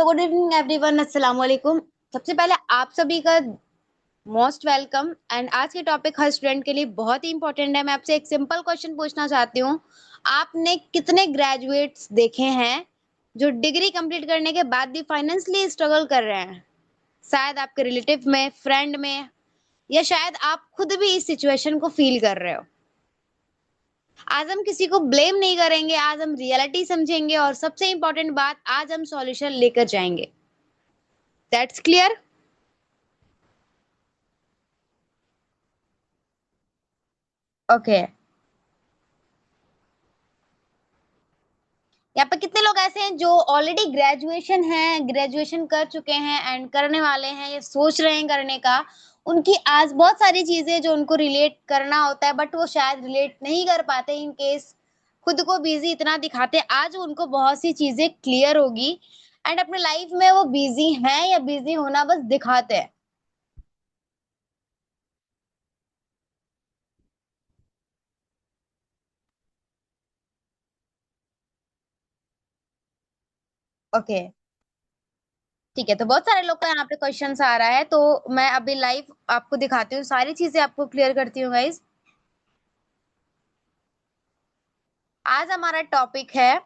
So good evening everyone, अस्सलाम वालेकुम। सबसे पहले आप सभी का मोस्ट वेलकम। एंड आज के टॉपिक हर स्टूडेंट के लिए बहुत ही इंपॉर्टेंट है। मैं आपसे एक सिंपल क्वेश्चन पूछना चाहती हूँ। आपने कितने ग्रेजुएट्स देखे हैं जो डिग्री कंप्लीट करने के बाद भी फाइनेंशियली स्ट्रगल कर रहे हैं? शायद आपके रिलेटिव में, फ्रेंड में, या शायद आप खुद भी इस सिचुएशन को फील कर रहे हो। आज हम किसी को ब्लेम नहीं करेंगे, आज हम रियलिटी समझेंगे और सबसे इंपॉर्टेंट बात, आज हम सॉल्यूशन लेकर जाएंगे। That's clear? ओके। यहाँ पे कितने लोग ऐसे हैं जो ऑलरेडी ग्रेजुएशन है, ग्रेजुएशन कर चुके हैं एंड करने वाले हैं या सोच रहे हैं करने का? उनकी आज बहुत सारी चीजें जो उनको रिलेट करना होता है, बट वो शायद रिलेट नहीं कर पाते इन केस खुद को बिजी इतना दिखाते। आज उनको बहुत सी चीजें क्लियर होगी एंड अपने लाइफ में वो बिजी हैं या बिजी होना बस दिखाते हैं। ओके, ठीक है। तो बहुत सारे लोग का यहाँ पे क्वेश्चन आ रहा है, तो मैं अभी लाइव आपको दिखाती हूँ, सारी चीजें आपको क्लियर करती हूँ गाइज। आज हमारा टॉपिक है,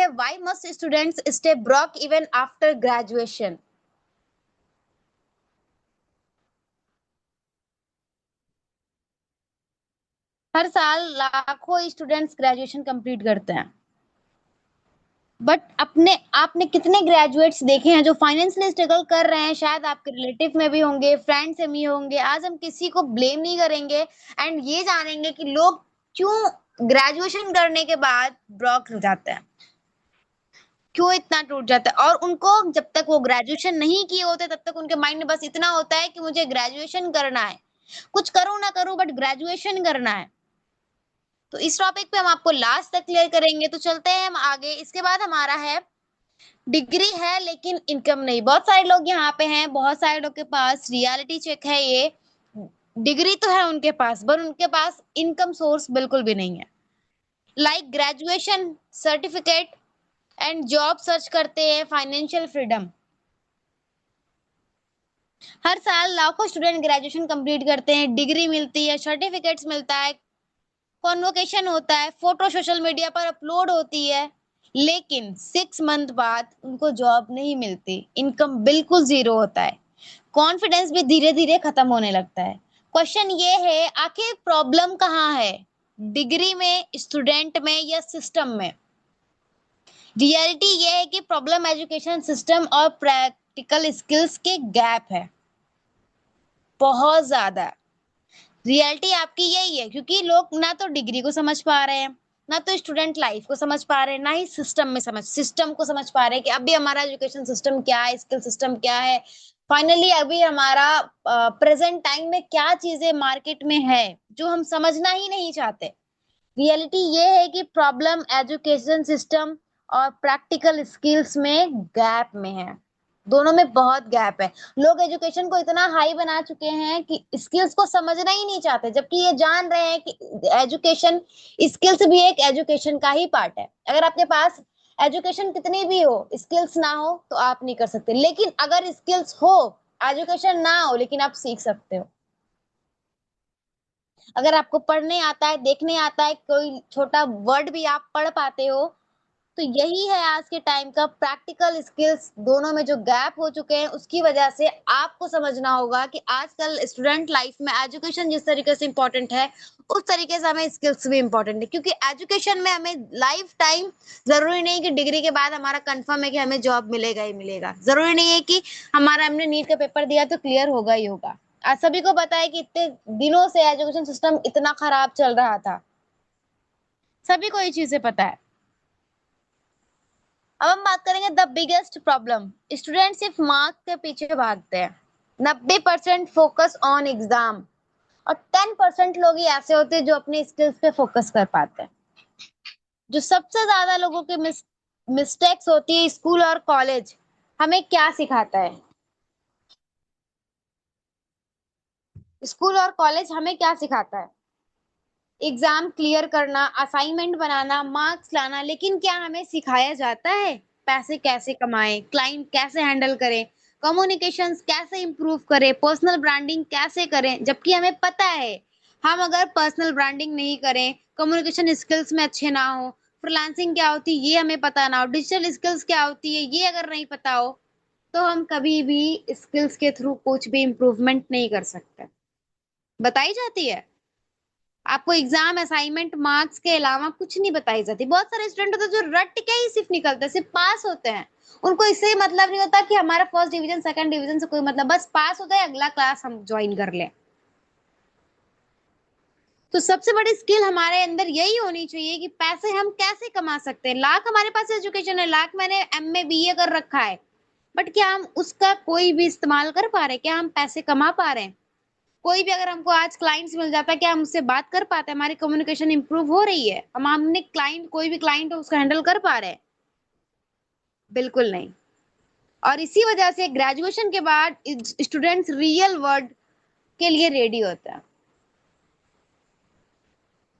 why must students stay broke even after graduation. हर साल लाखों स्टूडेंट्स ग्रेजुएशन कंप्लीट करते हैं, बट अपने आपने कितने ग्रेजुएट्स देखे हैं जो फाइनेंशियली स्ट्रगल कर रहे हैं? शायद आपके रिलेटिव में भी होंगे, फ्रेंड्स में भी होंगे। आज हम किसी को ब्लेम नहीं करेंगे एंड ये जानेंगे कि लोग क्यों ग्रेजुएशन करने के बाद ब्रोक हो जाते हैं, क्यों इतना टूट जाता है। और उनको जब तक वो ग्रेजुएशन नहीं किए होते तब तक उनके माइंड में बस इतना होता है कि मुझे ग्रेजुएशन करना है, कुछ करूं ना करूं बट ग्रेजुएशन करना है। तो इस टॉपिक पे हम आपको लास्ट तक क्लियर करेंगे। तो चलते हैं हम आगे। इसके बाद हमारा है, डिग्री है लेकिन इनकम नहीं। बहुत सारे लोग यहाँ पे हैं, बहुत सारे लोग के पास रियलिटी चेक है ये, डिग्री तो है उनके पास पर उनके पास इनकम सोर्स बिल्कुल भी नहीं है। Like graduation certificate and job search करते हैं, फाइनेंशियल फ्रीडम। हर साल लाखों स्टूडेंट ग्रेजुएशन कंप्लीट करते हैं, डिग्री मिलती है, सर्टिफिकेट्स मिलता है, कॉन्वोकेशन होता है, फोटो सोशल मीडिया पर अपलोड होती है, लेकिन 6 मंथ बाद उनको जॉब नहीं मिलती, इनकम बिल्कुल जीरो होता है, कॉन्फिडेंस भी धीरे धीरे खत्म होने लगता है। क्वेश्चन ये है, आखिर प्रॉब्लम कहाँ है? डिग्री में, स्टूडेंट में, या सिस्टम में? रियलिटी ये है कि प्रॉब्लम एजुकेशन सिस्टम और प्रैक्टिकल स्किल्स के गैप है, बहुत ज्यादा। रियलिटी आपकी यही है, क्योंकि लोग ना तो डिग्री को समझ पा रहे हैं, ना तो स्टूडेंट लाइफ को समझ पा रहे हैं, ना ही सिस्टम को समझ पा रहे हैं कि अभी हमारा एजुकेशन सिस्टम क्या है, स्किल सिस्टम क्या है, फाइनली अभी हमारा प्रेजेंट टाइम में क्या चीजें मार्केट में है जो हम समझना ही नहीं चाहते। रियलिटी ये है कि प्रॉब्लम एजुकेशन सिस्टम और प्रैक्टिकल स्किल्स में गैप में है, दोनों में बहुत गैप है। लोग एजुकेशन को इतना हाई बना चुके हैं कि स्किल्स को समझना ही नहीं चाहते, जबकि ये जान रहे हैं कि एजुकेशन, स्किल्स भी एक एजुकेशन का ही पार्ट है। अगर आपके पास एजुकेशन कितनी भी हो, स्किल्स ना हो तो आप नहीं कर सकते, लेकिन अगर स्किल्स हो, एजुकेशन ना हो, लेकिन आप सीख सकते हो। अगर आपको पढ़ने आता है, देखने आता है, कोई छोटा वर्ड भी आप पढ़ पाते हो, तो यही है आज के टाइम का प्रैक्टिकल स्किल्स दोनों में जो गैप हो चुके हैं। उसकी वजह से आपको समझना होगा कि आजकल स्टूडेंट लाइफ में एजुकेशन जिस तरीके से इम्पोर्टेंट है, उस तरीके से हमें स्किल्स भी इम्पोर्टेंट है, क्योंकि एजुकेशन में हमें लाइफ टाइम, जरूरी नहीं कि डिग्री के बाद हमारा कंफर्म है कि हमें जॉब मिलेगा ही मिलेगा, जरूरी नहीं है कि हमारा, हमने नीट का पेपर दिया तो क्लियर होगा ही होगा। आज सभी को पता है कि इतने दिनों से एजुकेशन सिस्टम इतना खराब चल रहा था, सभी को ये चीजें पता है। अब हम बात करेंगे द बिगेस्ट प्रॉब्लम। स्टूडेंट सिर्फ मार्क्स के पीछे भागते हैं, 90% फोकस ऑन एग्जाम, और 10% लोग ही ऐसे होते हैं जो अपने स्किल्स पे फोकस कर पाते हैं। जो सबसे ज्यादा लोगों के मिस्टेक्स होती है स्कूल और कॉलेज, हमें क्या सिखाता है? स्कूल और कॉलेज हमें क्या सिखाता है? एग्जाम क्लियर करना, असाइनमेंट बनाना, मार्क्स लाना, लेकिन क्या हमें सिखाया जाता है पैसे कैसे कमाएं, क्लाइंट कैसे हैंडल करें, कम्युनिकेशंस कैसे इंप्रूव करें, पर्सनल ब्रांडिंग कैसे करें? जबकि हमें पता है हम अगर पर्सनल ब्रांडिंग नहीं करें, कम्युनिकेशन स्किल्स में अच्छे ना हो, फ्रीलांसिंग क्या होती है ये हमें पता ना हो, डिजिटल स्किल्स क्या होती है ये अगर नहीं पता हो, तो हम कभी भी स्किल्स के थ्रू कुछ भी इम्प्रूवमेंट नहीं कर सकते। बताई जाती है आपको एग्जाम असाइनमेंट मार्क्स के अलावा कुछ नहीं बताई जाती। बहुत सारे स्टूडेंट होते हैं जो रट के ही सिर्फ निकलते हैं, सिर्फ पास होते हैं। उनको इससे मतलब नहीं होता कि हमारा फर्स्ट डिवीजन सेकंड डिवीजन से कोई मतलब, बस पास हो जाए अगला क्लास हम ज्वाइन कर लें। तो सबसे बड़ी स्किल हमारे अंदर यही होनी चाहिए कि पैसे हम कैसे कमा सकते हैं। लाख हमारे पास एजुकेशन है, लाख मैंने एमए बीए कर रखा है, बट क्या हम उसका कोई भी इस्तेमाल कर पा रहे हैं? क्या हम पैसे कमा पा रहे हैं? कोई भी अगर हमको आज क्लाइंट्स मिल जाता है, क्या हम उससे बात कर पाते हैं? हमारी कम्युनिकेशन इंप्रूव हो रही है? हम हमने क्लाइंट, कोई भी क्लाइंट हो उसको हैंडल कर पा रहे हैं? बिल्कुल नहीं। और इसी वजह से ग्रेजुएशन के बाद स्टूडेंट्स रियल वर्ल्ड के लिए रेडी होता है।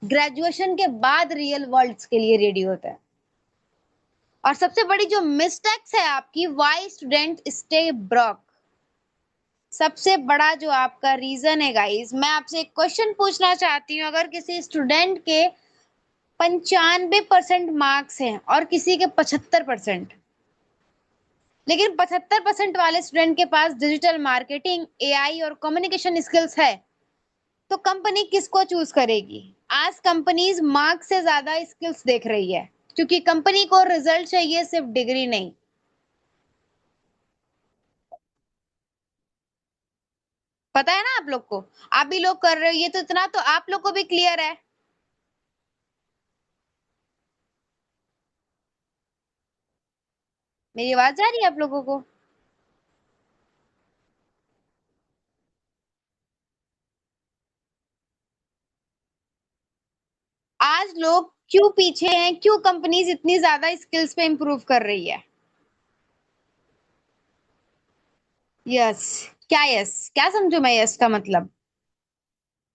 ग्रेजुएशन के बाद रियल वर्ल्ड के लिए रेडी होता है। और सबसे बड़ी जो मिस्टेक्स है आपकी, वाई स्टूडेंट स्टे ब्रोक, सबसे बड़ा जो आपका रीजन है गाइस, मैं आपसे एक क्वेश्चन पूछना चाहती हूँ। अगर किसी स्टूडेंट के 95% मार्क्स हैं और किसी के 75%, लेकिन 75% वाले स्टूडेंट के पास डिजिटल मार्केटिंग, एआई और कम्युनिकेशन स्किल्स है, तो कंपनी किसको चूज करेगी? आज कंपनीज मार्क्स से ज्यादा स्किल्स देख रही है, क्योंकि कंपनी को रिजल्ट चाहिए, सिर्फ डिग्री नहीं। पता है ना आप लोग को? आप भी लोग कर रहे हो ये, तो इतना तो आप लोग को भी क्लियर है। मेरी आवाज जा रही है आप लोगों को? आज लोग क्यों पीछे हैं? क्यों कंपनीज इतनी ज्यादा स्किल्स पे इंप्रूव कर रही है? यस। क्या यस? क्या समझू मैं यस का मतलब?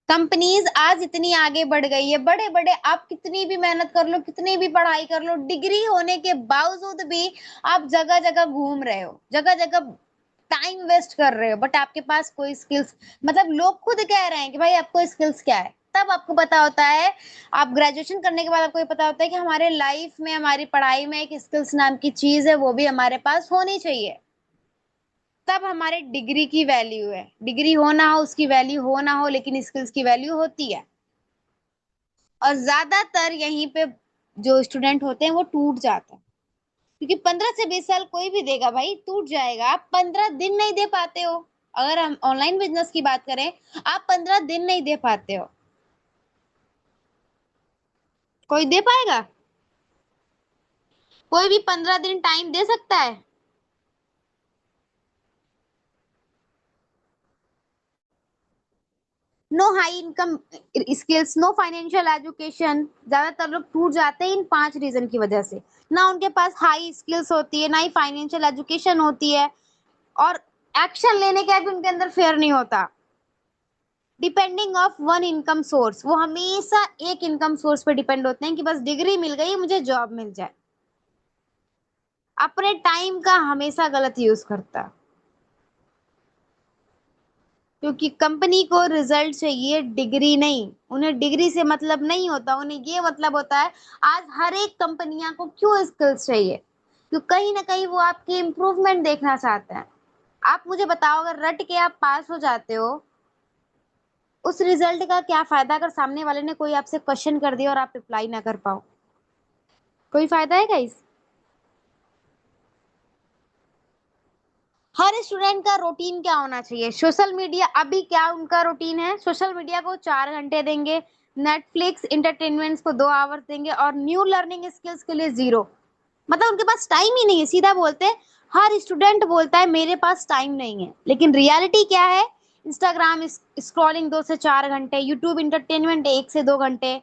कंपनीज आज इतनी आगे बढ़ गई है, बड़े बड़े, आप कितनी भी मेहनत कर लो, कितनी भी पढ़ाई कर लो, डिग्री होने के बावजूद भी आप जगह जगह घूम रहे हो, जगह जगह टाइम वेस्ट कर रहे हो, बट आपके पास कोई स्किल्स, मतलब लोग खुद कह रहे हैं कि भाई आपको स्किल्स क्या है, तब आपको पता होता है। आप ग्रेजुएशन करने के बाद आपको ये पता होता है कि हमारे लाइफ में, हमारी पढ़ाई में एक स्किल्स नाम की चीज है, वो भी हमारे पास होनी चाहिए। तब हमारे डिग्री की वैल्यू है। डिग्री हो ना हो, उसकी वैल्यू हो ना हो, लेकिन स्किल्स की वैल्यू होती है। और ज्यादातर यहीं पे जो स्टूडेंट होते हैं वो टूट जाते हैं, क्योंकि 15 से 20 साल कोई भी देगा भाई, टूट जाएगा। आप 15 दिन नहीं दे पाते हो। अगर हम ऑनलाइन बिजनेस की बात करें, आप 15 दिन नहीं दे पाते हो। कोई दे पाएगा? कोई भी 15 दिन टाइम दे सकता है? No high income skills, no financial education, ज्यादातर लोग टूट जाते हैं इन 5 रीजन की वजह से। ना उनके पास हाई स्किल्स होती है, ना ही फाइनेंशियल एजुकेशन होती है, और एक्शन लेने का भी उनके अंदर फेयर नहीं होता। Depending of one income source, वो हमेशा एक इनकम सोर्स पे डिपेंड होते हैं कि बस डिग्री मिल गई मुझे जॉब मिल जाए। अपने टाइम का हमेशा गलत यूज करता है, क्योंकि कंपनी को रिजल्ट चाहिए, डिग्री नहीं। उन्हें डिग्री से मतलब नहीं होता, उन्हें ये मतलब होता है। आज हर एक कंपनियां को क्यों स्किल्स चाहिए? क्योंकि कहीं ना कहीं वो आपकी इम्प्रूवमेंट देखना चाहते हैं। आप मुझे बताओ, अगर रट के आप पास हो जाते हो, उस रिजल्ट का क्या फायदा अगर सामने वाले ने कोई आपसे क्वेश्चन कर दिया और आप रिप्लाई ना कर पाओ? कोई फायदा है गाइस? हर स्टूडेंट का रूटीन क्या होना चाहिए? सोशल मीडिया, अभी क्या उनका रूटीन है? सोशल मीडिया को 4 घंटे देंगे, नेटफ्लिक्स इंटरटेनमेंट्स को 2 आवर्स देंगे, और न्यू लर्निंग स्किल्स के लिए जीरो। मतलब उनके पास टाइम ही नहीं है, सीधा बोलते हैं। हर स्टूडेंट बोलता है मेरे पास टाइम नहीं है, लेकिन रियलिटी क्या है? इंस्टाग्राम स्क्रॉलिंग 2 से 4 घंटे, यूट्यूब इंटरटेनमेंट 1 से 2 घंटे,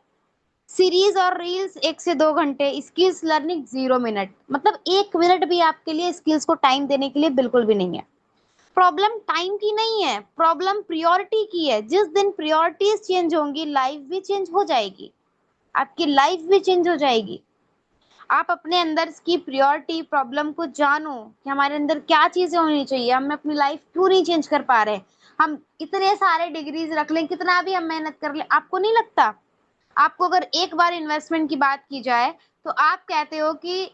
सीरीज और रील्स 1 से 2 घंटे, स्किल्स लर्निंग 0 मिनट, मतलब 1 मिनट भी आपके लिए स्किल्स को टाइम देने के लिए बिल्कुल भी नहीं है। प्रॉब्लम टाइम की नहीं है, प्रॉब्लम प्रायोरिटी की है। जिस दिन प्रायोरिटीज चेंज होंगी, लाइफ भी चेंज हो जाएगी, आपकी लाइफ भी चेंज हो जाएगी। आप अपने अंदर की प्रायोरिटी प्रॉब्लम को जानो कि हमारे अंदर क्या चीजें होनी चाहिए, हम अपनी लाइफ क्यों नहीं चेंज कर पा रहे। हम इतने सारे डिग्रीज रख लें, कितना भी हम मेहनत कर लें, आपको नहीं लगता, आपको अगर एक बार इन्वेस्टमेंट की बात की जाए तो आप कहते हो कि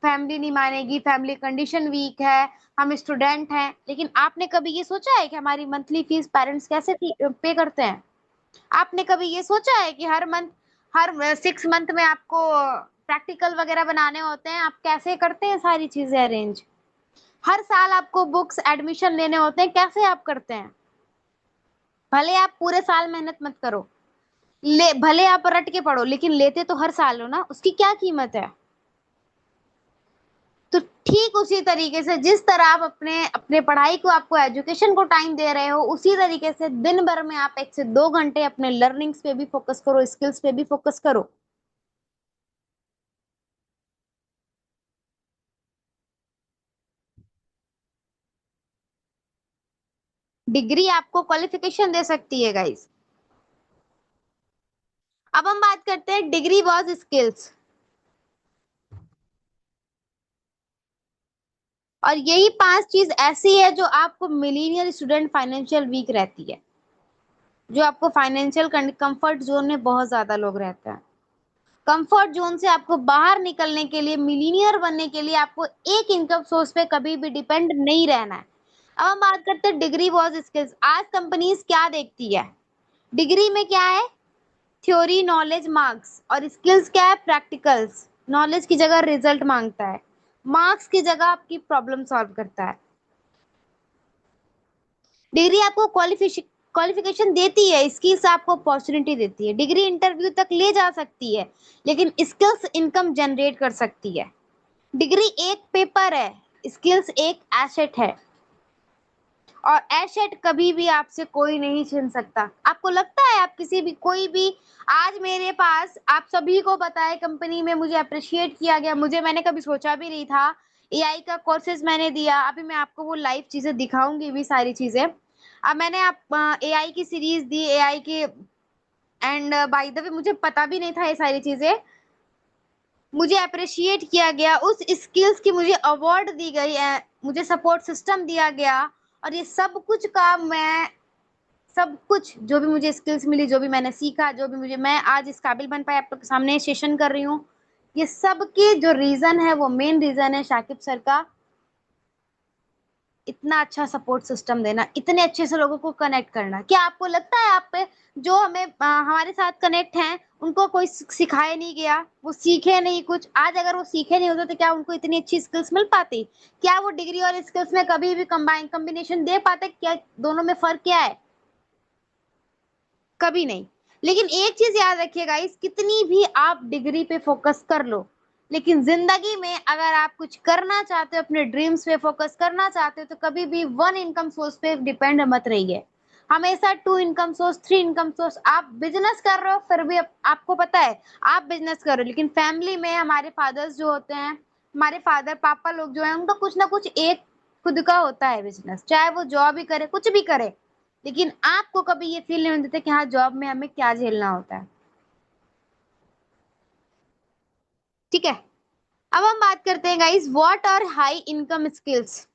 फैमिली नहीं मानेगी, फैमिली कंडीशन वीक है, हम स्टूडेंट हैं, लेकिन आपने कभी ये सोचा है कि हमारी मंथली फीस पेरेंट्स कैसे पे करते हैं? आपने कभी ये सोचा है कि हर मंथ, हर 6 मंथ में आपको प्रैक्टिकल वगैरह बनाने होते हैं, आप कैसे करते हैं सारी चीजें अरेंज? हर साल आपको बुक्स एडमिशन लेने होते हैं, कैसे आप करते हैं? भले आप पूरे साल मेहनत मत करो, ले भले आप रट के पढ़ो, लेकिन लेते तो हर साल हो ना, उसकी क्या कीमत है? तो ठीक उसी तरीके से जिस तरह आप अपने अपने पढ़ाई को, आपको एजुकेशन को टाइम दे रहे हो, उसी तरीके से दिन भर में आप 1 से 2 घंटे अपने लर्निंग्स पे भी फोकस करो, स्किल्स पे भी फोकस करो। डिग्री आपको क्वालिफिकेशन दे सकती है गाइस। अब हम बात करते हैं डिग्री वॉज स्किल्स। और यही 5 चीज ऐसी है जो आपको मिलीनियल स्टूडेंट फाइनेंशियल वीक रहती है, जो आपको फाइनेंशियल कंफर्ट जोन में बहुत ज्यादा लोग रहते हैं। कंफर्ट जोन से आपको बाहर निकलने के लिए, मिलीनियर बनने के लिए, आपको एक इनकम सोर्स पे कभी भी डिपेंड नहीं रहना है। अब हम बात करते हैं डिग्री वॉज स्किल्स। आज कंपनीज क्या देखती है? डिग्री में क्या है? थ्योरी नॉलेज मार्क्स, और स्किल्स क्या है? प्रैक्टिकल्स। नॉलेज की जगह रिजल्ट मांगता है, मार्क्स की जगह आपकी प्रॉब्लम सॉल्व करता है। डिग्री आपको क्वालिफिकेशन देती है, स्किल्स आपको अपॉर्चुनिटी देती है। डिग्री इंटरव्यू तक ले जा सकती है, लेकिन स्किल्स इनकम जनरेट कर सकती है। डिग्री एक पेपर है, स्किल्स एक एसेट है, और एसेट कभी भी आपसे कोई नहीं छीन सकता। आपको लगता है आप किसी भी, कोई भी, आज मेरे पास, आप सभी को पता है, कंपनी में मुझे अप्रिशिएट किया गया, मुझे, मैंने कभी सोचा भी नहीं था। एआई का कोर्सेज मैंने दिया, अभी मैं आपको वो लाइव चीजें दिखाऊंगी भी, सारी चीजें। अब मैंने आप एआई की सीरीज दी, एआई की, एंड बाय द वे मुझे पता भी नहीं था ये सारी चीजें। मुझे अप्रिशिएट किया गया, उस स्किल्स की मुझे अवार्ड दी गई है, मुझे सपोर्ट सिस्टम दिया गया। और ये सब कुछ का मैं, सब कुछ जो भी मुझे स्किल्स मिली, जो भी मैंने सीखा, जो भी मुझे, मैं आज इस काबिल बन पाई, आपके सामने सेशन कर रही हूँ, ये सब की जो रीजन है, वो मेन रीजन है शाकिब सर का इतना अच्छा सपोर्ट सिस्टम देना, इतने अच्छे से लोगों को कनेक्ट करना। क्या आपको लगता है आप पे, जो हमें हमारे साथ कनेक्ट हैं, उनको कोई सिखाया नहीं गया, वो सीखे नहीं कुछ? आज अगर वो सीखे नहीं होते तो क्या उनको इतनी अच्छी स्किल्स मिल पाती? क्या वो डिग्री और स्किल्स में कभी भी कॉम्बिनेशन दे पाते? क्या दोनों में फर्क क्या है? कभी नहीं। लेकिन एक चीज याद रखिएगा, इस कितनी भी आप डिग्री पे फोकस कर लो, लेकिन जिंदगी में अगर आप कुछ करना चाहते हो, अपने ड्रीम्स पे फोकस करना चाहते हो, तो कभी भी वन इनकम सोर्स पे डिपेंड मत रहिए। हमेशा 2 इनकम सोर्स, 3 इनकम सोर्स। आप बिजनेस कर रहे हो, फिर भी आपको पता है आप बिजनेस कर रहे हो, लेकिन फैमिली में हमारे फादर्स जो होते हैं, हमारे फादर पापा लोग जो है, उनका कुछ ना कुछ एक खुद का होता है बिजनेस, चाहे वो जॉब ही करे, कुछ भी करे, लेकिन आपको कभी ये फील नहीं होने देते कि हाँ, जॉब में हमें क्या झेलना होता है। ठीक है। अब हम बात करते हैं guys, what are high income skills.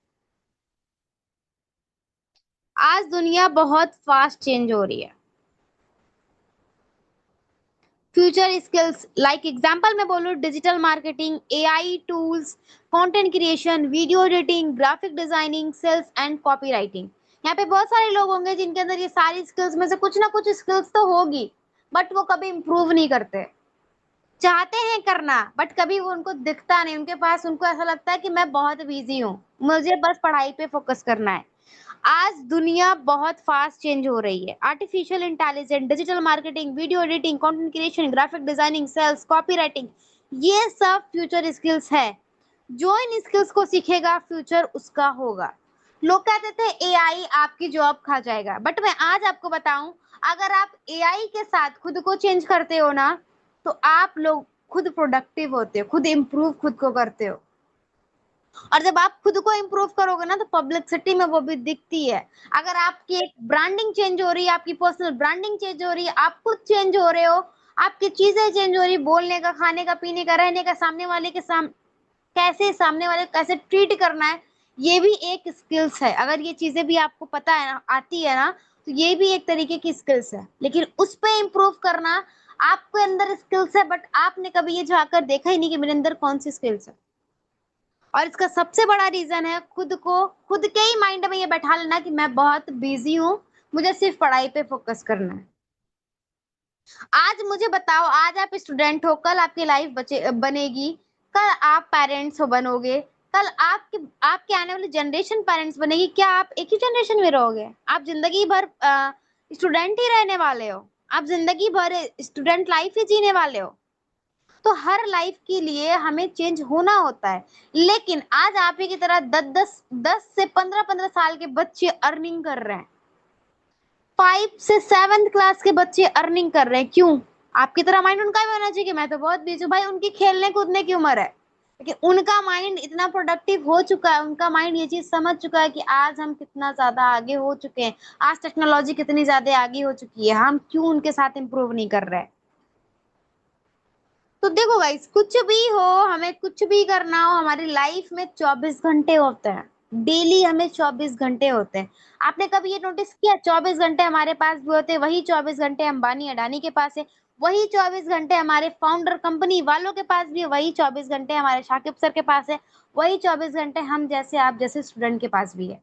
आज दुनिया बहुत फास्ट चेंज हो रही है। फ्यूचर स्किल्स लाइक एग्जांपल में बोलूं, digital marketing, AI tools, content creation, video editing, graphic designing, sales and copy writing. यहाँ पे बहुत सारे लोग होंगे जिनके अंदर ये सारी स्किल्स में से कुछ ना कुछ स्किल्स तो होगी, बट वो कभी इंप्रूव नहीं करते। चाहते हैं करना, बट कभी वो उनको दिखता नहीं उनके पास, उनको ऐसा लगता है कि मैं बहुत बिजी हूँ, मुझे बस पढ़ाई पे फोकस करना है। आज दुनिया बहुत फास्ट चेंज हो रही है। Artificial intelligence, digital marketing, video editing, content creation, graphic designing, sales, copywriting, ये सब फ्यूचर स्किल्स है। जो इन स्किल्स को सीखेगा, फ्यूचर उसका होगा। लोग कहते थे एआई आपकी जॉब खा जाएगा, बट मैं आज आपको बताऊं, अगर आप एआई के साथ खुद को चेंज करते हो ना, तो आप लोग खुद प्रोडक्टिव होते हो, खुद इम्प्रूव खुद को करते हो। और जब आप खुद को इम्प्रूव करोगे ना तो पब्लिसिटी में वो भी दिखती है। अगर आपकी एक ब्रांडिंग चेंज हो रही है, आपकी पर्सनल ब्रांडिंग चेंज हो रही है, आप खुद चेंज हो रहे हो, आपकी चीजें चेंज हो रही, बोलने का, खाने का, पीने का, रहने का, सामने वाले के कैसे सामने वाले को कैसे ट्रीट करना है, ये भी एक स्किल्स है। अगर ये चीजें भी आपको पता है ना, आती है ना, तो ये भी एक तरीके की स्किल्स है। लेकिन उस पे इम्प्रूव करना, आपके अंदर स्किल्स है बट आपने कभी ये झांक देखा ही नहीं कि मेरे अंदर कौन सी स्किल्स है। और इसका सबसे बड़ा रीजन है खुद को, खुद के ही माइंड में ये बैठा लेना कि मैं बहुत बिजी हूँ, मुझे सिर्फ पढ़ाई पे फोकस करना है। आज मुझे बताओ, आज आप स्टूडेंट हो, कल आपकी लाइफ बचे बनेगी, कल आप पेरेंट्स हो बनोगे, कल आपके आने वाली जनरेशन पेरेंट्स बनेगी, क्या आप एक ही जनरेशन में रहोगे? आप जिंदगी भर स्टूडेंट ही रहने वाले हो? आप जिंदगी भर स्टूडेंट लाइफ ही जीने वाले हो? तो हर लाइफ के लिए हमें चेंज होना होता है। लेकिन आज आप ही की तरह 10 से 15 15 साल के बच्चे अर्निंग कर रहे हैं, 5 से 7th क्लास के बच्चे अर्निंग कर रहे हैं। क्यों? आपकी तरह माइंड उनका भी होना चाहिए कि मैं तो बहुत बिजी हूँ। भाई उनकी खेलने कूदने की उम्र है, लेकिन उनका माइंड इतना प्रोडक्टिव हो चुका है, उनका माइंड ये चीज समझ चुका है कि आज हम कितना ज्यादा आगे हो चुके हैं, आज टेक्नोलॉजी कितनी ज्यादा आगे हो चुकी है, हम क्यों उनके साथ इम्प्रूव नहीं कर रहे हैं। तो देखो गाइस, कुछ भी हो, हमें कुछ भी करना हो, हमारी लाइफ में 24 घंटे होते हैं। डेली हमें 24 घंटे होते हैं। आपने कभी ये नोटिस किया, 24 घंटे हमारे पास भी होते हैं, वही 24 घंटे अंबानी अडानी के पास है, वही 24 घंटे हमारे फाउंडर कंपनी वालों के पास भी है, वही 24 घंटे हमारे शाकिब सर के पास है, वही 24 घंटे हम जैसे आप जैसे स्टूडेंट के पास भी है।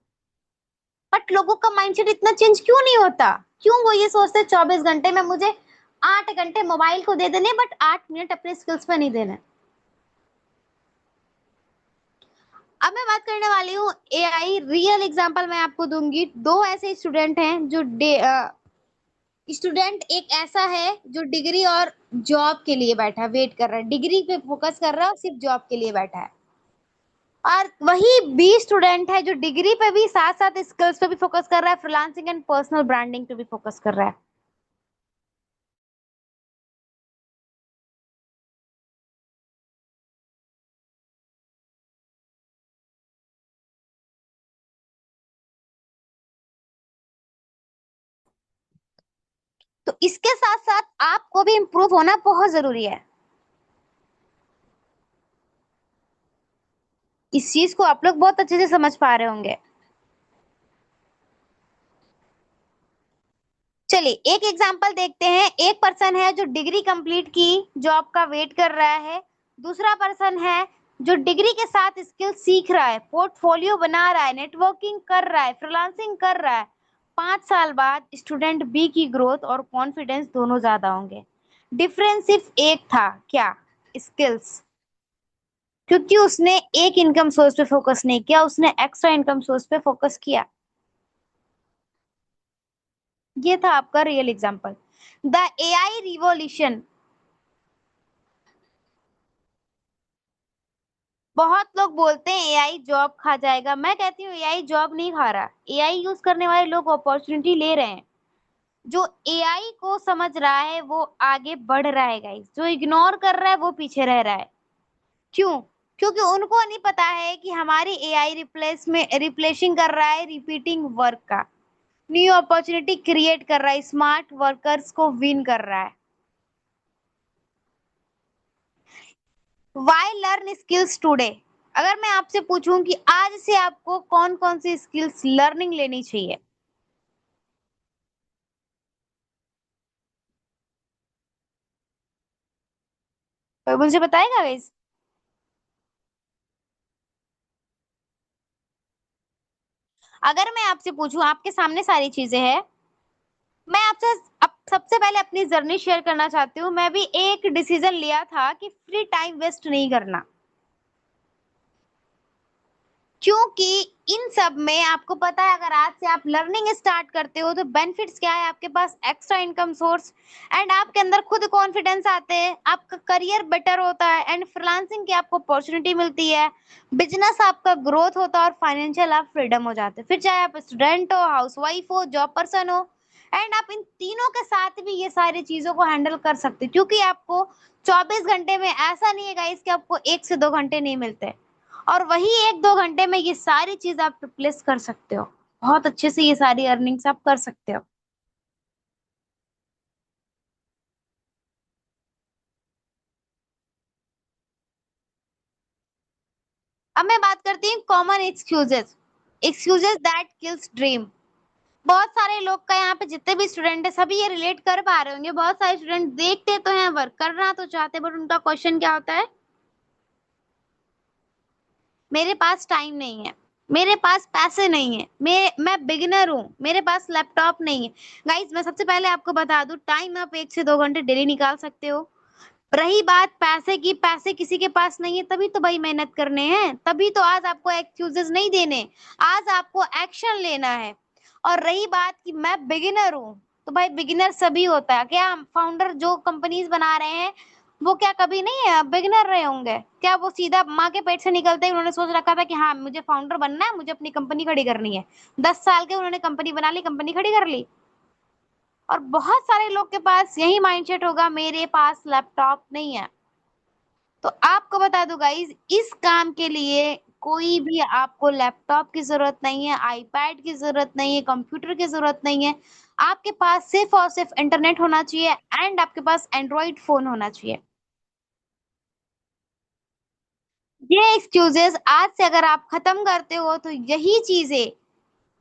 बट लोगों का माइंडसेट इतना चेंज क्यों नहीं होता? क्यों वो ये सोचते 24 घंटे में मुझे 8 घंटे मोबाइल को दे देने बट 8 मिनट अपने स्किल्स पे नहीं देने। अब मैं बात करने वाली हूँ एआई, रियल एग्जांपल मैं आपको दूंगी। दो ऐसे स्टूडेंट हैं जो स्टूडेंट एक ऐसा है जो डिग्री और जॉब के लिए बैठा है, वेट कर रहा है, डिग्री पे फोकस कर रहा है और सिर्फ जॉब के लिए बैठा है। और वही बी स्टूडेंट है जो डिग्री पे भी साथ साथ स्किल्स पे भी फोकस कर रहा है, फ्रीलांसिंग एंड पर्सनल ब्रांडिंग पे भी फोकस कर रहा है। तो इसके साथ साथ आपको भी इम्प्रूव होना बहुत जरूरी है। इस चीज को आप लोग बहुत अच्छे से समझ पा रहे होंगे। चलिए एक एग्जांपल देखते हैं। एक पर्सन है जो डिग्री कंप्लीट की, जॉब का वेट कर रहा है। दूसरा पर्सन है जो डिग्री के साथ स्किल सीख रहा है, पोर्टफोलियो बना रहा है, नेटवर्किंग कर रहा है, फ्रीलांसिंग कर रहा है। 5 साल बाद स्टूडेंट बी की ग्रोथ और कॉन्फिडेंस दोनों ज्यादा होंगे। डिफरेंस सिर्फ एक था, क्या? स्किल्स। क्योंकि उसने एक इनकम सोर्स पे फोकस नहीं किया, उसने एक्स्ट्रा इनकम सोर्स पे फोकस किया। ये था आपका real example. The AI revolution. बहुत लोग बोलते हैं एआई जॉब खा जाएगा, मैं कहती हूँ एआई जॉब नहीं खा रहा, एआई यूज करने वाले लोग अपॉर्चुनिटी ले रहे हैं। जो एआई को समझ रहा है वो आगे बढ़ रहा है गाइस, जो इग्नोर कर रहा है वो पीछे रह रहा है। क्यों? क्योंकि उनको नहीं पता है कि हमारी एआई रिप्लेसिंग कर रहा है रिपीटिंग वर्क का, न्यू अपॉर्चुनिटी क्रिएट कर रहा है, स्मार्ट वर्कर्स को विन कर रहा है। Why learn skills today? अगर मैं आपसे पूछूं कि आज से आपको कौन कौन सी स्किल्स लर्निंग लेनी चाहिए, कोई मुझे बताएगा गाइस? अगर मैं आपसे पूछूं, आपके सामने सारी चीजें हैं, मैं आपसे अब सबसे पहले अपनी जर्नी शेयर करना चाहती हूँ। मैं भी एक डिसीजन लिया था कि फ्री टाइम वेस्ट नहीं करना, क्योंकि इन सब में आपको पता है अगर आज से आप लर्निंग स्टार्ट करते हो तो बेनिफिट्स क्या है, आपके पास एक्स्ट्रा इनकम सोर्स, एंड आपके अंदर खुद कॉन्फिडेंस आते हैं, आपका करियर बेटर होता है, एंड फ्रीलांसिंग की आपको अपॉर्चुनिटी मिलती है, बिजनेस आपका ग्रोथ होता है और फाइनेंशियल आप फ्रीडम हो जाते हैं। फिर चाहे आप स्टूडेंट हो, हाउसवाइफ हो, जॉब पर्सन हो, एंड आप इन तीनों के साथ भी ये सारी चीजों को हैंडल कर सकते हो, क्योंकि आपको 24 घंटे में ऐसा नहीं है गाइस कि आपको 1 से 2 घंटे नहीं मिलते, और वही 1-2 घंटे में ये सारी चीज आप रिप्लेस कर सकते हो, बहुत अच्छे से ये सारी अर्निंग्स आप कर सकते हो। अब मैं बात करती हूँ common excuses, excuses that kills dream. बहुत सारे लोग का यहाँ पे जितने भी स्टूडेंट है सभी ये रिलेट कर पा रहे होंगे। बहुत सारे स्टूडेंट देखते तो हैं, वर्क करना तो चाहते, बट उनका क्वेश्चन क्या होता है, मेरे पास टाइम नहीं है, मेरे पास पैसे नहीं है, मैं बिगिनर हूँ, मेरे पास लैपटॉप नहीं है। गाइस मैं सबसे पहले आपको बता दूं, टाइम आप 1 से 2 घंटे डेली निकाल सकते हो। रही बात पैसे की, पैसे किसी के पास नहीं है तभी तो भाई मेहनत करने हैं, तभी तो आज आपको एक्सक्यूजेस नहीं देने, आज आपको एक्शन लेना है। और रही बात कि मैं बिगिनर हूँ, तो भाई बिगिनर सभी होता है क्या, फाउंडर जो कंपनीज बना रहे हैं वो क्या कभी नहीं है बिगिनर रहे होंगे क्या, वो सीधा माँ के पेट से निकलते ही उन्होंने सोच रखा था कि हाँ मुझे फाउंडर बनना है, मुझे अपनी कंपनी खड़ी करनी है, 10 साल के उन्होंने कंपनी बना ली, कंपनी खड़ी कर ली। और बहुत सारे लोग के पास यही माइंडसेट होगा, मेरे पास लैपटॉप नहीं है। तो आपको बता दूं गाइस, इस काम के लिए कोई भी आपको लैपटॉप की जरूरत नहीं है, आईपैड की जरूरत नहीं है, कंप्यूटर की जरूरत नहीं है। आपके पास सिर्फ और सिर्फ इंटरनेट होना चाहिए, एंड आपके पास एंड्रॉइड फोन होना चाहिए। ये एक्सक्यूजेस आज से अगर आप खत्म करते हो तो यही चीजें,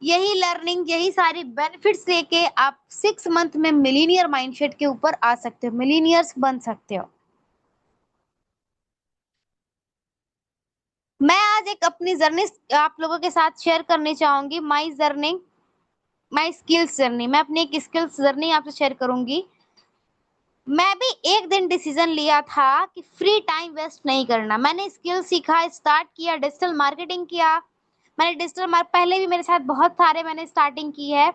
यही लर्निंग, यही सारी बेनिफिट्स लेके आप 6 मंथ में मिलीनियर माइंडसेट के ऊपर आ सकते हो, मिलीनियर्स बन सकते हो। मैं आज एक अपनी जर्नी आप लोगों के साथ शेयर करनी चाहूंगी, my journey, my skills journey. मैं अपनी एक स्किल्स जर्नी आपसे शेयर करूंगी। मैं भी एक दिन डिसीजन लिया था कि फ्री टाइम वेस्ट नहीं करना। मैंने स्किल सीखा, स्टार्ट किया, डिजिटल मार्केटिंग किया। मैंने डिजिटल मार्क पहले भी मेरे साथ बहुत सारे मैंने स्टार्टिंग की है,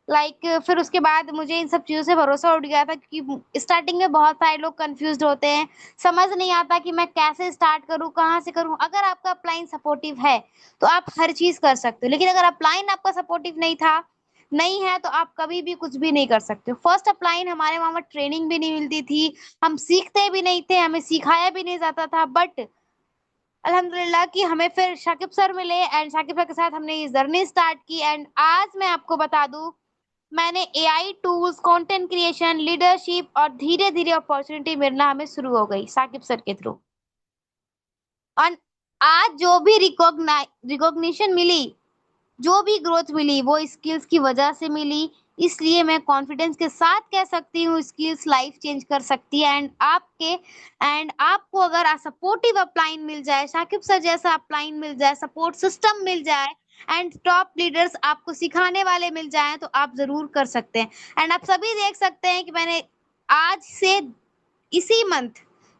फिर उसके बाद मुझे इन सब चीजों से भरोसा उठ गया था, क्योंकि स्टार्टिंग में बहुत सारे लोग कंफ्यूज्ड होते हैं, समझ नहीं आता कि मैं कैसे स्टार्ट करूं, कहाँ से करूं। अगर आपका अपलाइन सपोर्टिव है तो आप हर चीज कर सकते हो, लेकिन अगर अपलाइन आपका सपोर्टिव नहीं था, नहीं है, तो आप कभी भी कुछ भी नहीं कर सकते हो। फर्स्ट अपलाइन हमारे वहां पर ट्रेनिंग भी नहीं मिलती थी, हम सीखते भी नहीं थे, हमें सिखाया भी नहीं जाता था, बट अल्हम्दुलिल्लाह कि हमें फिर शाकिब सर मिले, एंड शाकिब सर के साथ हमने ये जर्नी स्टार्ट की। एंड आज मैं आपको बता दूं, मैंने AI tools, content creation, leadership, और धीरे धीरे अपॉर्चुनिटी मिलना हमें शुरू हो गई साकिब सर के थ्रू। और आज जो भी रिकॉग्निशन मिली, जो भी ग्रोथ मिली, वो स्किल्स की वजह से मिली। इसलिए मैं कॉन्फिडेंस के साथ कह सकती हूँ, स्किल्स लाइफ चेंज कर सकती है। एंड आपको अगर सपोर्टिव अपलाइन मिल जाए, शाकिब सर जैसा अपलाइन मिल जाए, सपोर्ट सिस्टम मिल जाए, एंड टॉप लीडर्स आपको सिखाने वाले मिल जाएं, तो आप जरूर कर सकते हैं। एंड आप सभी देख सकते हैं कि मैंने आज से इसी मंथ,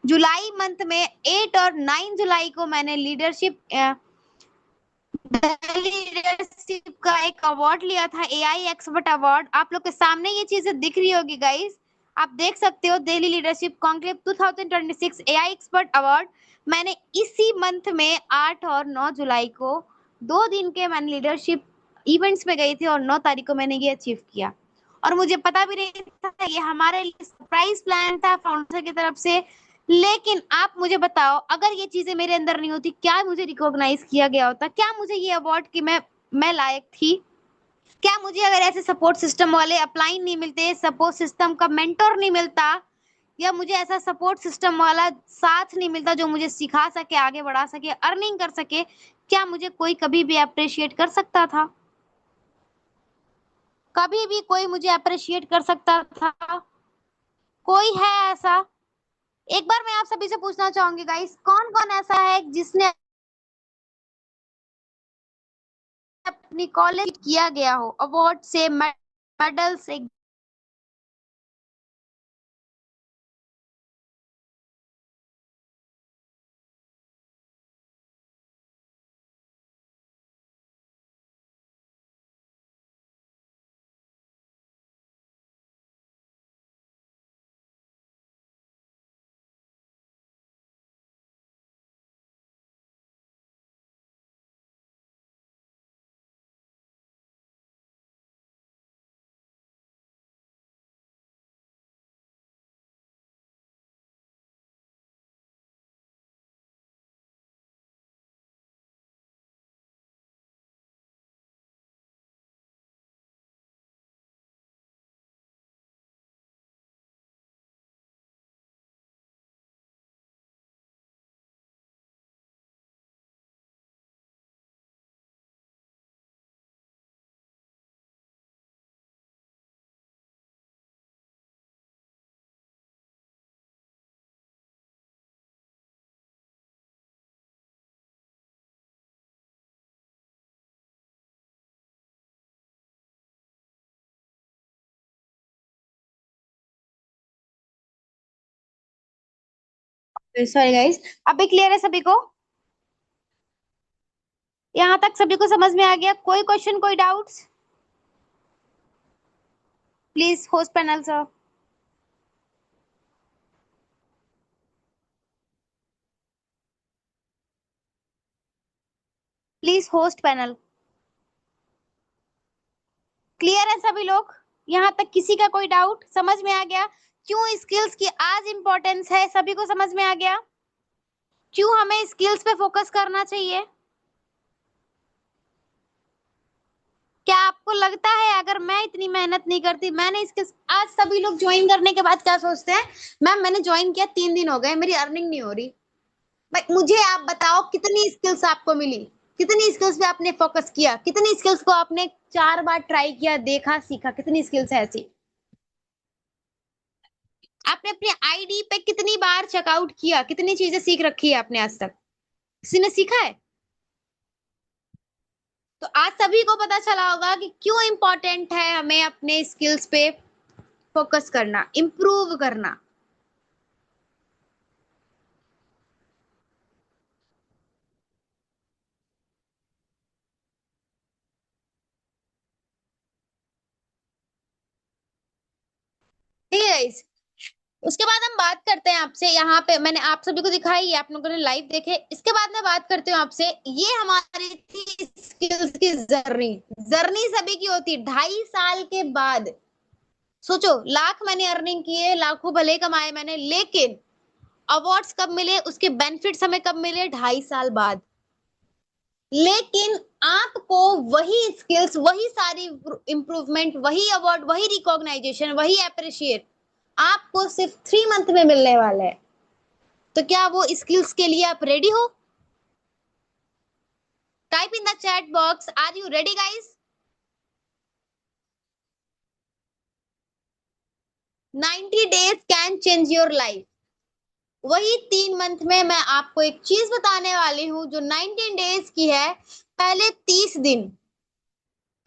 जुलाई मंथ में 8 और 9 जुलाई को मैंने लीडरशिप का एक अवार्ड लिया था, एआई एक्सपर्ट अवार्ड। आप लोग के सामने ये चीजें दिख रही होगी गाइस, आप देख सकते हो, Delhi leadership conclave 2026 AI expert award. मैंने इसी मंथ में 8 और 9 जुलाई को 2 दिन के मैंने लीडरशिप इवेंट्स में गई थी, और 9 तारीख को मैंने ये अचीव किया। और मुझे पता भी नहीं था, ये हमारे लिए सरप्राइज प्लान था फाउंडर की तरफ से। लेकिन आप मुझे बताओ, अगर ये चीजें मेरे अंदर नहीं होती, क्या मुझे रिकॉग्नाइज किया गया होता, क्या मुझे ये अवार्ड की मैं लायक थी, क्या मुझे अगर ऐसे सपोर्ट सिस्टम वाले अपलाइन नहीं मिलते, सपोर्ट सिस्टम का मेंटोर नहीं मिलता, या मुझे ऐसा सपोर्ट सिस्टम वाला साथ नहीं मिलता जो मुझे सिखा सके, आगे बढ़ा सके, अर्निंग कर सके, क्या मुझे कोई कभी भी अप्रिशिएट कर सकता था? कभी भी कोई मुझे अप्रिशिएट कर सकता था? कोई है ऐसा? एक बार मैं आप सभी से पूछना चाहूंगी गाइस, कौन कौन ऐसा है जिसने अपनी कॉलेज किया गया हो अवार्ड से, मेडल से? Sorry guys. अभी क्लियर है सभी को? यहाँ तक सभी को समझ में आ गया? कोई क्वेश्चन, कोई doubts? Please host panel sir. Please host panel. Clear है सभी लोग? यहाँ तक किसी का कोई डाउट? समझ में आ गया क्यों स्किल्स की आज इंपॉर्टेंस है? सभी को समझ में आ गया क्यों हमें स्किल्स पे फोकस करना चाहिए? क्या आपको लगता है अगर मैं इतनी मेहनत नहीं करती, मैंने इसके आज सभी लोग ज्वाइन करने के बाद क्या सोचते हैं? मैम मैंने ज्वाइन किया 3 दिन हो गए, मेरी अर्निंग नहीं हो रही। भाई मुझे आप बताओ कितनी स्किल्स आपको मिली, कितनी स्किल्स पे आपने फोकस किया, कितनी स्किल्स को आपने 4 बार ट्राई किया, देखा, सीखा? कितनी स्किल्स है ऐसी? आपने अपने आईडी पे कितनी बार चेकआउट किया, कितनी चीजें सीख रखी है आपने आज तक? किसी ने सीखा है? तो आज सभी को पता चला होगा कि क्यों इंपॉर्टेंट है हमें अपने स्किल्स पे फोकस करना, इम्प्रूव करना। ठीक है guys? उसके बाद हम बात करते हैं आपसे, यहाँ पे मैंने आप सभी को दिखाई है, आप लोगों ने लाइव देखे। इसके बाद मैं बात करती हूँ आपसे, ये हमारी थी स्किल्स की जर्नी। जर्नी सभी की होती है 2.5 साल के बाद। सोचो, लाख मैंने अर्निंग किए, लाखों भले कमाए मैंने, लेकिन अवार्ड्स कब मिले, उसके बेनिफिट्स हमें कब मिले? 2.5 साल बाद। लेकिन आपको वही स्किल्स, वही सारी इंप्रूवमेंट, वही अवार्ड, वही रिकॉग्नाइजेशन, वही अप्रिशिएट आपको सिर्फ 3 मंथ में मिलने वाला है। तो क्या वो स्किल्स के लिए आप रेडी हो? Type in the chat box, are you ready guys? 90 days can change your life. वही 3 मंथ में मैं आपको एक चीज बताने वाली हूँ जो 19 डेज की है। पहले 30 दिन,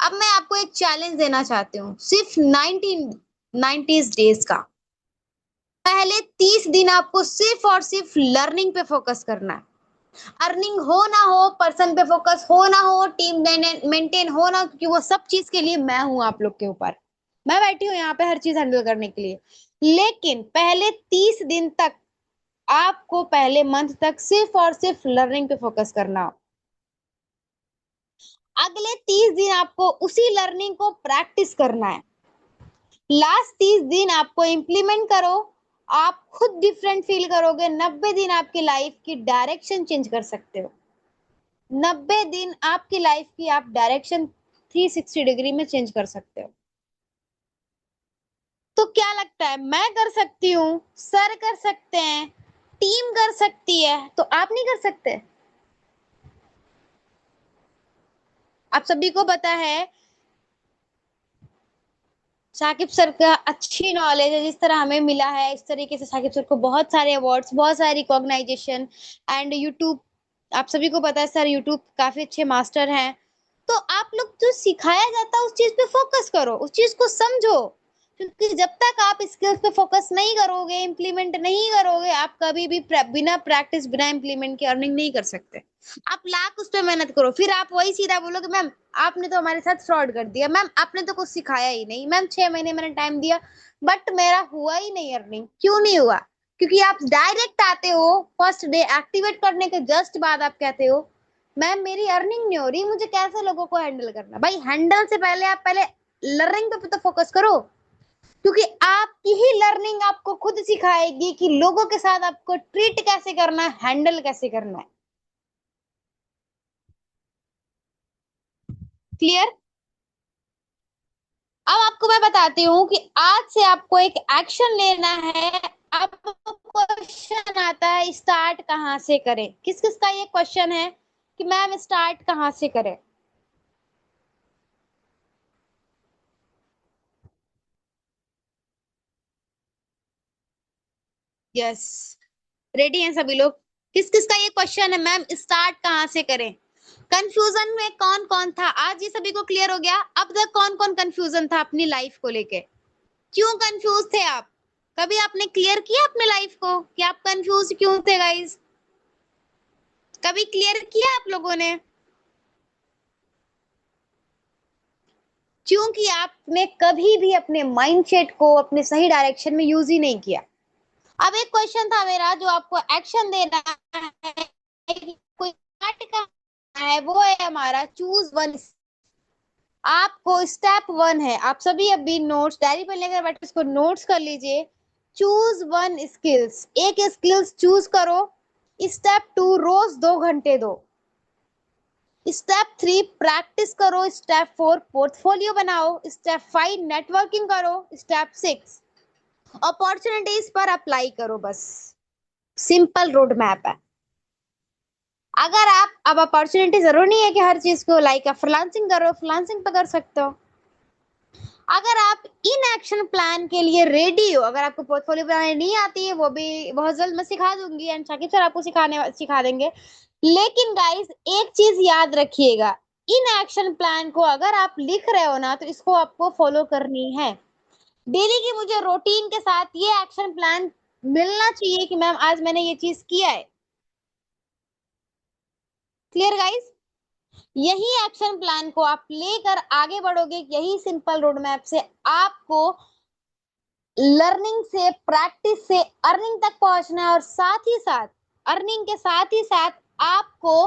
अब मैं आपको एक चैलेंज देना चाहती हूँ, सिर्फ 90 डेज का। पहले 30 दिन आपको सिर्फ और सिर्फ लर्निंग पे फोकस करना है। अर्निंग हो ना हो, पर्सन पे फोकस हो ना हो, टीम मेंटेन हो ना, क्योंकि वो सब चीज के लिए मैं हूं आप लोग के ऊपर। मैं बैठी हूँ यहाँ पे हर चीज हैंडल करने के लिए। लेकिन पहले 30 दिन तक आपको, पहले मंथ तक सिर्फ और सिर्फ लर्निंग पे फोकस करना हो। अगले 30 दिन आपको उसी लर्निंग को प्रैक्टिस करना है। लास्ट 30 दिन आपको इम्प्लीमेंट करो, आप खुद डिफरेंट फील करोगे। 90 दिन आपकी लाइफ की डायरेक्शन चेंज कर सकते हो। 90 दिन आपकी लाइफ की आप डायरेक्शन 360 डिग्री में चेंज कर सकते हो। तो क्या लगता है, मैं कर सकती हूँ, सर कर सकते हैं, टीम कर सकती है, तो आप नहीं कर सकते? आप सभी को पता है साकिब सर का अच्छी नॉलेज है, जिस तरह हमें मिला है इस तरीके से साकिब सर को बहुत सारे अवार्ड्स, बहुत सारे रिकॉग्नाइजेशन। एंड यूट्यूब, आप सभी को पता है सर यूट्यूब काफी अच्छे मास्टर हैं। तो आप लोग जो सिखाया जाता है उस चीज पे फोकस करो, उस चीज को समझो। क्योंकि जब तक आप स्किल्स पे फोकस नहीं करोगे, इम्प्लीमेंट नहीं करोगे, आप कभी भी बिना प्रैक्टिस, बिना इम्प्लीमेंट के अर्निंग नहीं कर सकते। आप लाख उस पर मेहनत करो, फिर आप वही सीधा बोलोगे मैम आपने तो हमारे साथ फ्रॉड कर दिया, मैम आपने तो कुछ सिखाया ही नहीं, मैम 6 महीने मैंने टाइम दिया बट मेरा हुआ ही नहीं अर्निंग। क्यों नहीं हुआ? क्योंकि आप डायरेक्ट आते हो, फर्स्ट डे एक्टिवेट करने के जस्ट बाद आप कहते हो मैम मेरी अर्निंग नहीं हो रही, मुझे कैसे लोगों को हैंडल करना। भाई हैंडल से पहले आप पहले लर्निंग पे तो फोकस करो। क्योंकि आपकी ही लर्निंग आपको खुद सिखाएगी कि लोगों के साथ आपको ट्रीट कैसे करना है, हैंडल कैसे करना है। क्लियर? अब आपको मैं बताती हूँ कि आज से आपको एक एक्शन लेना है। अब क्वेश्चन आता है स्टार्ट कहाँ से करें? किस किस का ये क्वेश्चन है कि मैम स्टार्ट कहाँ से करें? यस, रेडी हैं सभी लोग? किस किस का ये क्वेश्चन है मैम स्टार्ट कहाँ से करें? कंफ्यूजन में कौन कौन था? आज ये सभी को क्लियर हो गया? अब तक कौन कौन कंफ्यूजन था अपनी लाइफ को लेके? क्यों कंफ्यूज थे आप? कभी आपने क्लियर किया अपने लाइफ को कि आप कंफ्यूज क्यों थे गाइस? कभी क्लियर किया आप लोगों ने? क्योंकि आपने कभी भी अपने माइंडसेट को अपने सही डायरेक्शन में यूज ही नहीं किया। अब एक क्वेश्चन था मेरा जो आपको एक्शन देना है कि कोई पार्ट का है, वो है हमारा चूज वन। आपको स्टेप वन है, आप सभी अभी नोट्स डायरी पर लेकर बैठे इसको नोट्स कर लीजिए। चूज वन स्किल्स, एक स्किल्स चूज करो। स्टेप टू, रोज 2 घंटे दो। स्टेप थ्री, प्रैक्टिस करो। स्टेप फोर, पोर्टफोलियो बनाओ। स्टेप फाइव, नेटवर्किंग करो। स्टेप सिक्स, अपॉर्चुनिटीज पर अप्लाई करो। बस सिंपल रोड मैप है। अगर आप अब अपॉर्चुनिटी जरूर नहीं है कि हर चीज को लाइक फ्रीलांसिंग करो, फ्रीलांसिंग पे कर सकते हो। अगर आप इन एक्शन प्लान के लिए रेडी हो, अगर आपको पोर्टफोलियो बनाने नहीं आती है, वो भी बहुत जल्द मैं सिखा दूंगी एंड शाकिब सर आपको सिखा देंगे। लेकिन गाइस एक चीज याद रखिएगा, इन एक्शन प्लान को अगर आप लिख रहे हो ना तो इसको आपको फॉलो करनी है। डेली की मुझे रूटीन के साथ ये एक्शन प्लान मिलना चाहिए कि मैम आज मैंने ये चीज किया है। Clear guys? यही एक्शन प्लान को आप लेकर आगे बढ़ोगे, यही सिंपल रोड मैप से आपको लर्निंग से, प्रैक्टिस से अर्निंग तक पहुंचना है। और साथ ही साथ अर्निंग के साथ ही साथ आपको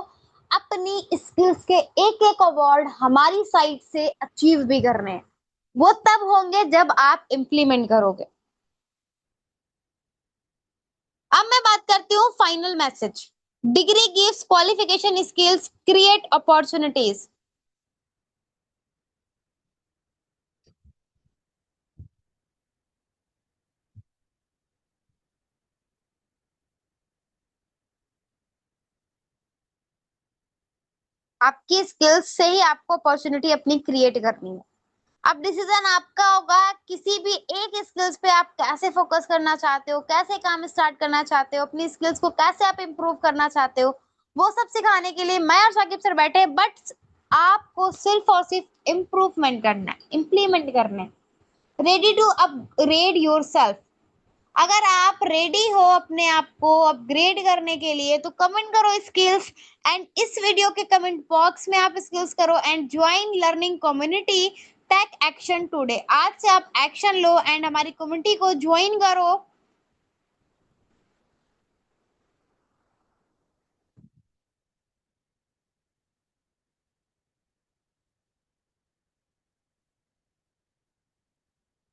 अपनी स्किल्स के एक एक अवार्ड हमारी साइड से अचीव भी करने हैं। वो तब होंगे जब आप इंप्लीमेंट करोगे। अब मैं बात करती हूँ final message. Degree gives qualification, skills create opportunities. आपकी स्किल्स से ही आपको अपॉर्चुनिटी अपनी क्रिएट करनी है। अब डिसीजन आपका होगा, किसी भी एक स्किल्स पे आप कैसे फोकस करना चाहते हो, कैसे काम स्टार्ट करना चाहते हो, अपनी स्किल्स को कैसे आप इंप्रूव करना चाहते हो। वो सब सिखाने के लिए मैं और साकिब सर बैठे, बट आपको सिर्फ और सिर्फ इम्प्रूवमेंट करना है, इम्प्लीमेंट करना है। Ready to upgrade yourself. अगर आप रेडी हो अपने आप को अपग्रेड करने के लिए तो कमेंट करो स्किल्स, एंड इस वीडियो के कमेंट बॉक्स में आप स्किल्स करो and join learning community take action today. आज से आप एक्शन लो एंड हमारी कम्युनिटी को ज्वाइन करो।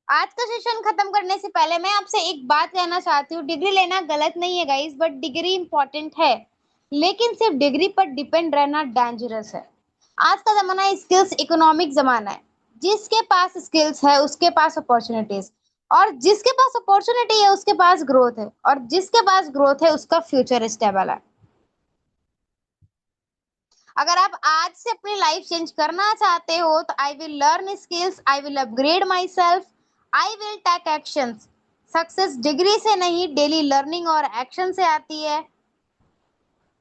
आज का सेशन खत्म करने से पहले मैं आपसे एक बात कहना चाहती हूँ, डिग्री लेना गलत नहीं है गाइस, बट डिग्री इंपॉर्टेंट है, लेकिन सिर्फ डिग्री पर डिपेंड रहना डेंजरस है। आज का जमाना स्किल्स इकोनॉमिक जमाना है। जिसके पास स्किल्स है उसके पास अपॉर्चुनिटीज, और जिसके पास अपॉर्चुनिटी है उसके पास ग्रोथ है, और जिसके पास ग्रोथ है उसका फ्यूचर स्टेबल है। अगर आप आज से अपनी लाइफ चेंज करना चाहते हो तो I will learn skills, I will upgrade my self, I will take actions. Success degree से नहीं, डेली लर्निंग और एक्शन से आती है।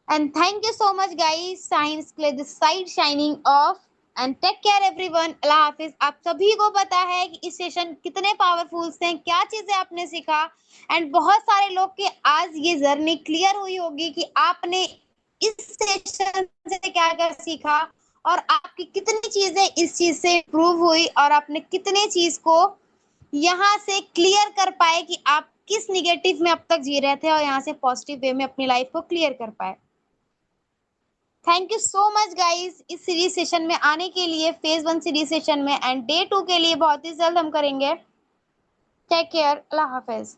And thank you so much guys, since this side signing off and take care everyone. अल्लाह हाफिज। आप सभी को पता है कि इस सेशन कितने पावरफुल थे, क्या चीजें आपने सीखा, एंड बहुत सारे लोग की आज ये जर्नी क्लियर हुई होगी कि आपने इस सेशन से क्या क्या सीखा, और आपकी कितनी चीजें इस चीज से इम्प्रूव हुई, और आपने कितने चीज को यहाँ से क्लियर कर पाए कि आप किस निगेटिव में अब तक जी रहे थे और यहाँ से पॉजिटिव वे में अपनी लाइफ को क्लियर कर पाए। Thank you so much guys इस सीरीज सेशन में आने के लिए, फेज 1 सीरीज सेशन में, एंड डे 2 के लिए बहुत ही जल्द हम करेंगे। टेक केयर, अल्लाह हाफिज।